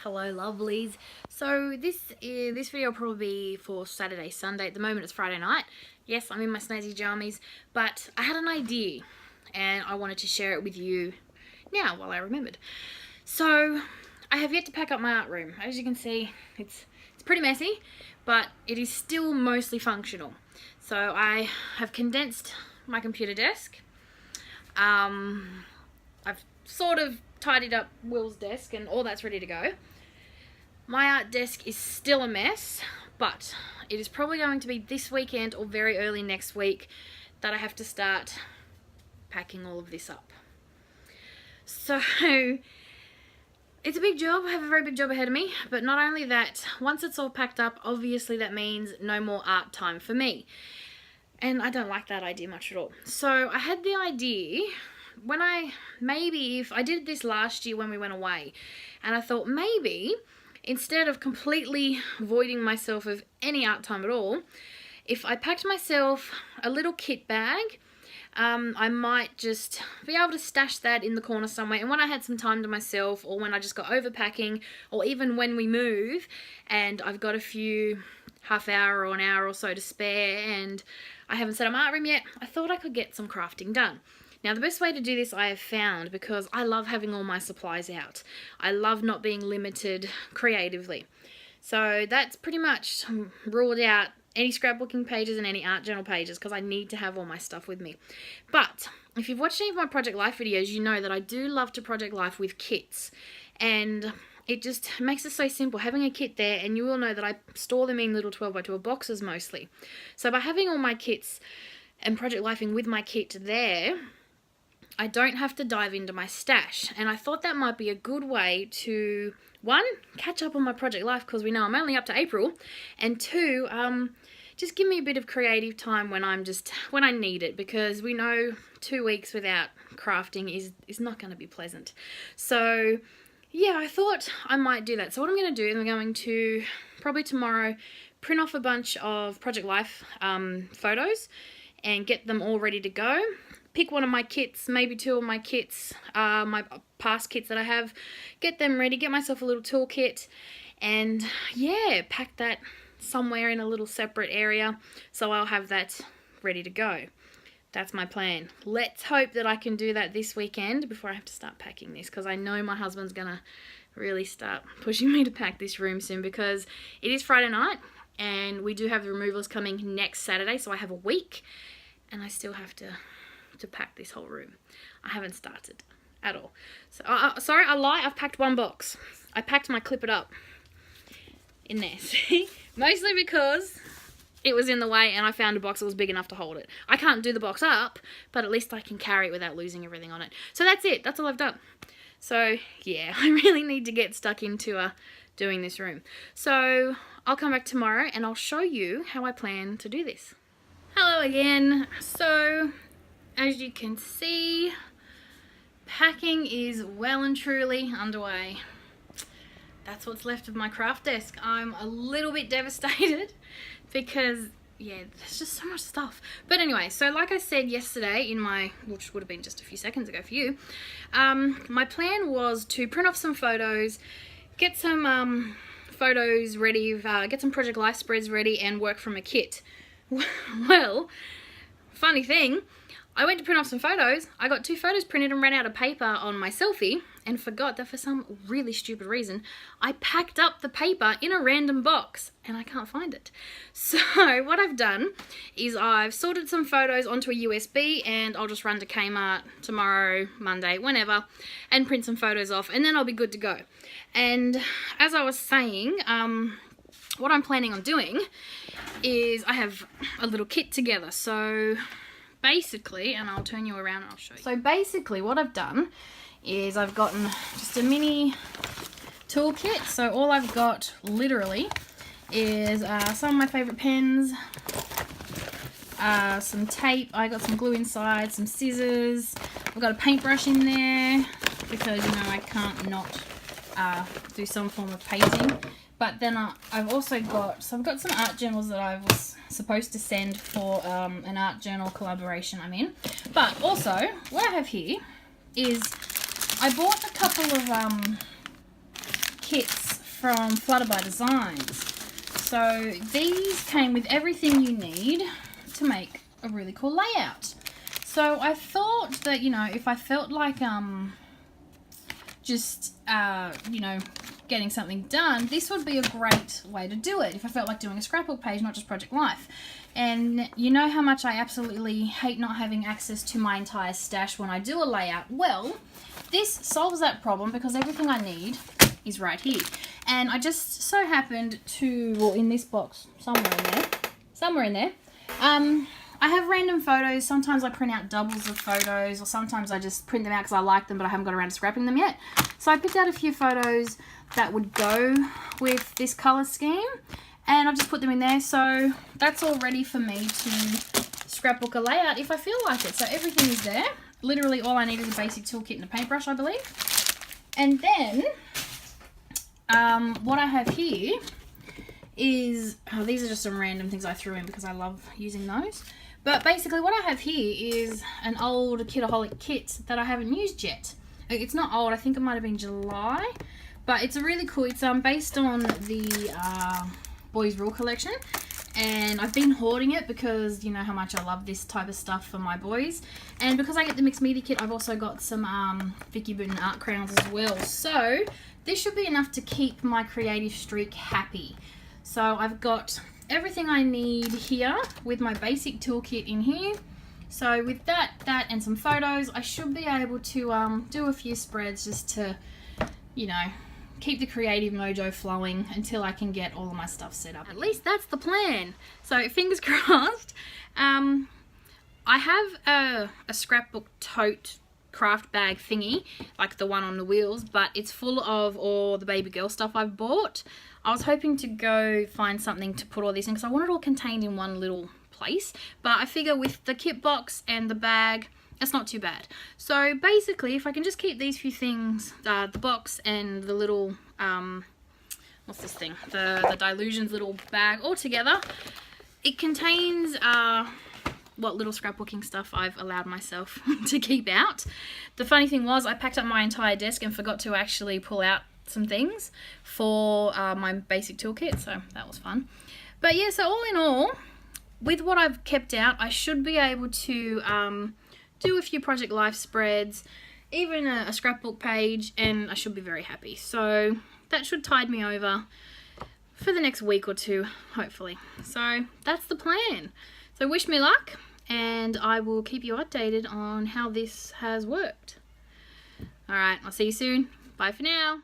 Hello lovelies. So this video will probably be for Saturday, Sunday. At the moment it's Friday night. Yes, I'm in my snazzy jammies, but I had an idea and I wanted to share it with you now while I remembered. So I have yet to pack up my art room. As you can see, it's pretty messy, but it is still mostly functional. So I have condensed my computer desk. I've sort of tidied up Will's desk and all that's ready to go. My art desk is still a mess, but it is probably going to be this weekend or very early next week that I have to start packing all of this up. So it's a big job. I have a very big job ahead of me, but not only that, once it's all packed up, obviously that means no more art time for me. And I don't like that idea much at all. So I had the idea if I did this last year when we went away, and I thought maybe instead of completely voiding myself of any art time at all, if I packed myself a little kit bag, I might just be able to stash that in the corner somewhere, and when I had some time to myself, or when I just got over packing, or even when we move and I've got a few half hour or an hour or so to spare and I haven't set up my art room yet, I thought I could get some crafting done. Now the best way to do this I have found, because I love having all my supplies out. I love not being limited creatively. So that's pretty much ruled out any scrapbooking pages and any art journal pages, because I need to have all my stuff with me. But if you've watched any of my Project Life videos, you know that I do love to Project Life with kits. And it just makes it so simple having a kit there, and you will know that I store them in little 12x12 boxes mostly. So by having all my kits and Project Lifing with my kit there, I don't have to dive into my stash, and I thought that might be a good way to, one, catch up on my Project Life because we know I'm only up to April, and two, just give me a bit of creative time when I need it, because we know 2 weeks without crafting is not going to be pleasant. So yeah, I thought I might do that. So what I'm going to do is I'm going to probably tomorrow print off a bunch of Project Life photos and get them all ready to go. Pick one of my kits, maybe two of my kits, my past kits that I have, get them ready, get myself a little toolkit, and yeah, pack that somewhere in a little separate area so I'll have that ready to go. That's my plan. Let's hope that I can do that this weekend before I have to start packing this, because I know my husband's gonna really start pushing me to pack this room soon, because it is Friday night and we do have the removals coming next Saturday, so I have a week and I still have to pack this whole room. I haven't started at all. So sorry, I lie, I've packed one box. I packed my Clip It Up in there, see? Mostly because it was in the way and I found a box that was big enough to hold it. I can't do the box up, but at least I can carry it without losing everything on it. So that's it, that's all I've done. So yeah, I really need to get stuck into doing this room. So I'll come back tomorrow and I'll show you how I plan to do this. Hello again. So as you can see, packing is well and truly underway. That's what's left of my craft desk. I'm a little bit devastated because, yeah, there's just so much stuff. But anyway, so like I said yesterday in my, which would have been just a few seconds ago for you, my plan was to print off some photos, get some photos ready, get some Project Life spreads ready, and work from a kit. Well, funny thing, I went to print off some photos, I got 2 photos printed and ran out of paper on my selfie, and forgot that for some really stupid reason, I packed up the paper in a random box, and I can't find it. So what I've done is I've sorted some photos onto a USB, and I'll just run to Kmart tomorrow, Monday, whenever, and print some photos off, and then I'll be good to go. And as I was saying, what I'm planning on doing is I have a little kit together. So basically, and I'll turn you around and I'll show you. So basically what I've done is I've gotten just a mini toolkit. So all I've got literally is some of my favourite pens, some tape, I got some glue inside, some scissors, I've got a paintbrush in there because, you know, I can't not do some form of painting. But then I've also got, so I've got some art journals that I was supposed to send for an art journal collaboration I'm in. But also, what I have here is I bought a couple of kits from Flutter by Designs. So these came with everything you need to make a really cool layout. So I thought that, you know, if I felt like you know, getting something done, this would be a great way to do it. If I felt like doing a scrapbook page, not just Project Life. And you know how much I absolutely hate not having access to my entire stash when I do a layout. Well, this solves that problem because everything I need is right here. And I just so happened to, well, in this box, somewhere in there, I have random photos. Sometimes I print out doubles of photos, or sometimes I just print them out because I like them but I haven't got around to scrapping them yet. So I picked out a few photos that would go with this colour scheme, and I've just put them in there. So that's all ready for me to scrapbook a layout if I feel like it. So everything is there. Literally all I need is a basic toolkit and a paintbrush, I believe. And then what I have here is, these are just some random things I threw in because I love using those. But basically what I have here is an old Kitaholic kit that I haven't used yet. It's not old, I think it might have been July, but it's a really cool, it's based on the Boys Rule collection, and I've been hoarding it because you know how much I love this type of stuff for my boys. And because I get the mixed media kit, I've also got some Vicky Booten art crayons as well. So this should be enough to keep my creative streak happy. So I've got everything I need here with my basic toolkit in here. So with that and some photos, I should be able to do a few spreads just to, you know, keep the creative mojo flowing until I can get all of my stuff set up. At least that's the plan. So fingers crossed. I have a scrapbook tote craft bag thingy, like the one on the wheels, but it's full of all the baby girl stuff I've bought. I was hoping to go find something to put all these in because I want it all contained in one little place, but I figure with the kit box and the bag, that's not too bad. So basically, if I can just keep these few things, the box and the little, what's this thing? The Dylusions little bag all together, it contains what little scrapbooking stuff I've allowed myself to keep out. The funny thing was I packed up my entire desk and forgot to actually pull out some things for my basic toolkit, so that was fun. But yeah, so all in all, with what I've kept out, I should be able to do a few Project Life spreads, even a scrapbook page, and I should be very happy. So that should tide me over for the next week or two, hopefully. So that's the plan. So wish me luck, and I will keep you updated on how this has worked. Alright, I'll see you soon. Bye for now.